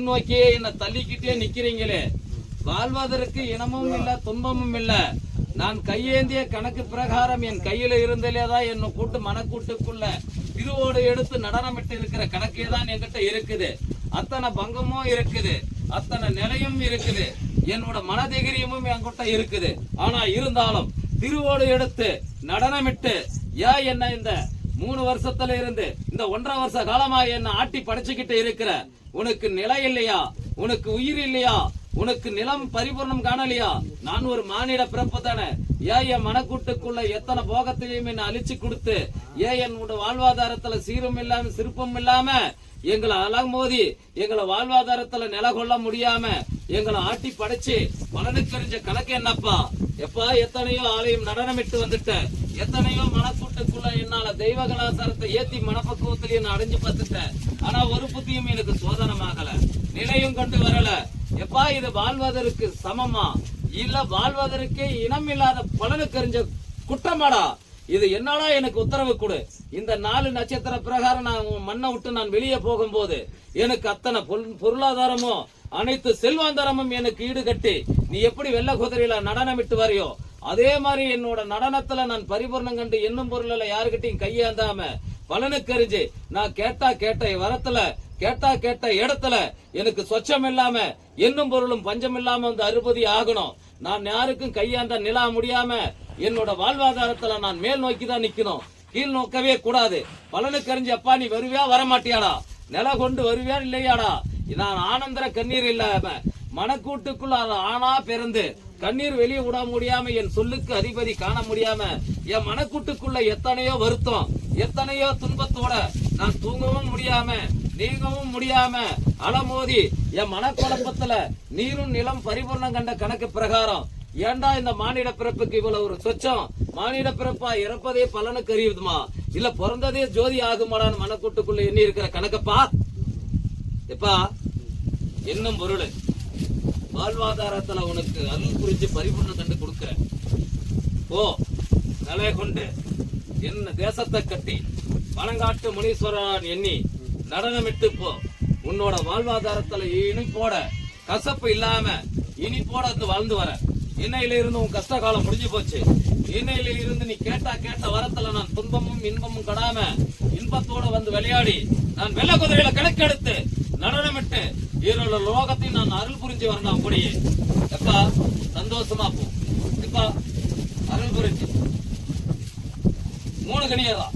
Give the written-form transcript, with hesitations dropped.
முன்னோக்கியே என்ன தள்ளிக்கிட்டே நிக்கிறீங்களே, வாழ்வதற்கு இனமும் இல்ல துன்பமும் இல்ல. நான் கையேந்திய கணக்கு பிரகாரம் என் கையில இருந்தலேதான் என்ன கூட்டு மனக்கூட்டுக்குள்ள திருவோடு எடுத்து நடனமிட்டு இருக்கிற கணக்கே தான் என்கிட்ட இருக்குது. அத்தனை பங்கமும் இருக்குது, அத்தனை நிலையும் இருக்குது, என்னோட மனதிகிரியமும் என்கிட்ட இருக்குது. ஆனா இருந்தாலும் திருவோடு எடுத்து நடனமிட்டு ஏன் என்ன இந்த 3 வருஷத்துல இருந்து இந்த 1.5 வருஷ காலமா என்ன ஆட்டி படைச்சுக்கிட்டு இருக்கிற, உனக்கு நிலை இல்லையா, உனக்கு உயிர் இல்லையா, உனக்கு நிலம் பரிபூர்ணம் காணலையா? நான் ஒரு மானிட பிறப்பு தானே. ஏன் என் மனக்கூட்டுக்குள்ள எத்தனை போகத்தையும் என்ன அழிச்சு கொடுத்து, ஏன் என்னோட வாழ்வாதாரத்துல சீரும் இல்லாம சிற்பம் இல்லாம எங்களை அலமோதி எங்களை வாழ்வாதாரத்துல நில கொள்ள முடியாம எங்களை ஆட்டி படைச்சு பலனுக்கறிஞ்ச கணக்கு என்னப்பா? எப்பா எத்தனையோ ஆலயம் நடனமிட்டு வந்துட்ட, எத்தனையோ மனக்கூட்டுக்குள்ள என்னால தெய்வ கலாச்சாரத்தை ஏத்தி மனப்பக்குவத்திலேயே நான் அடைஞ்சு பார்த்துட்டேன். ஆனா ஒரு புத்தியும் எனக்கு சோதனமாகல, நிலையும் கொண்டு வரல. எப்பா இது வாழ்வதற்கு சமமா இல்ல வாழ்வதற்கே இனம் இல்லாத பலனுக்கறிஞ்ச குற்றமாடா? இது என்னால எனக்கு உத்தரவு கொடு. இந்த 4 நட்சத்திர பிரகாரம் நான் மண்ணை விட்டு நான் வெளியே போகும்போது எனக்கு அத்தனை பொருளாதாரமோ அனைத்து செல்வாந்தாரமும் எனக்கு ஈடுகட்டி நீ எப்படி வெள்ள குதிரையில நடனமிட்டு வரையோ அதே மாதிரி என்னோட நடனத்துல நான் பரிபூர்ணம் கண்டு என்னும் பொருள் யாருக்கிட்டையும் கையாந்தாம பலனுக்கறிஞ்சு நான் கேட்ட வரத்துல கேட்ட இடத்துல எனக்கு சொச்சம் இல்லாம என்னும் பொருளும் பஞ்சம் இல்லாம வந்து அறுபதி ஆகணும். நான் யாருக்கும் கையாண்ட நிலா முடியாம என்னோட வாழ்வாதாரத்துல நான் மேல் நோக்கி தான் நிக்கணும், கீழ் நோக்கவே கூடாது. பலனுக்கறிஞ்சு அப்பா நீ வருவியா வரமாட்டியாடா, நில கொண்டு வருவியா இல்லையாடா? நான் ஆனந்தர கண்ணீர் இல்லாம மனக்கூட்டுக்குள்ள ஆனா பிறந்து கண்ணீர் வெளியே விட முடியாம என் சொல்லுக்கு அதிபதி காண முடியாம என் மனக்கூட்டுக்குள்ள எத்தனையோ வருத்தம் எத்தனையோ துன்பத்தோட நான் தூங்கவும் முடியாம நீங்கவும் முடியாம அலமோதி என் மனக்குழப்பத்துல நீரும் நிலம் பரிபூர்ணம் கண்ட கணக்கு பிரகாரம் ஏண்டா இந்த மானிட பிறப்புக்கு இவ்வளவு ஒரு சொச்சம்? மானிட பிறப்பா இறப்பதே பலனுக்கு அறியுதுமா இல்ல பிறந்ததே ஜோதி ஆகுமாடான்னு மனக்கூட்டுக்குள்ள எண்ணி இருக்கிற கணக்கப்பா? எப்பா என்னும் பொருள் வாழ்வாதாரத்துல உனக்கு அருள் புரிஞ்சு பரிபூர்ணம் கண்டு கொடுக்கிறேன். ஓ நிலைய கொண்டு என்ன தேசத்தை கட்டி பணங்காட்டு முனீஸ்வரன் எண்ணி நடனமிட்டு போ. உன்னோட வாழ்வாதாரத்துல இனிப்போட கசப்பு இல்லாம இனிப்போட வாழ்ந்து வர. இன்னையில இருந்து உன் கஷ்ட காலம் முடிஞ்சு போச்சு. இன்னையில இருந்து நீ கேட்ட வரத்துல நான் துன்பமும் இன்பமும் கடாம இன்பத்தோட வந்து விளையாடி நான் வெள்ள குதிரையில கணக்கெடுத்து நடனமிட்டு ஈரோட லோகத்தையும் நான் அருள் புரிஞ்சு வரணும். அப்படியே எப்பா சந்தோஷமா போ. எப்பா அருள் புரிஞ்சு 3 கணியதான்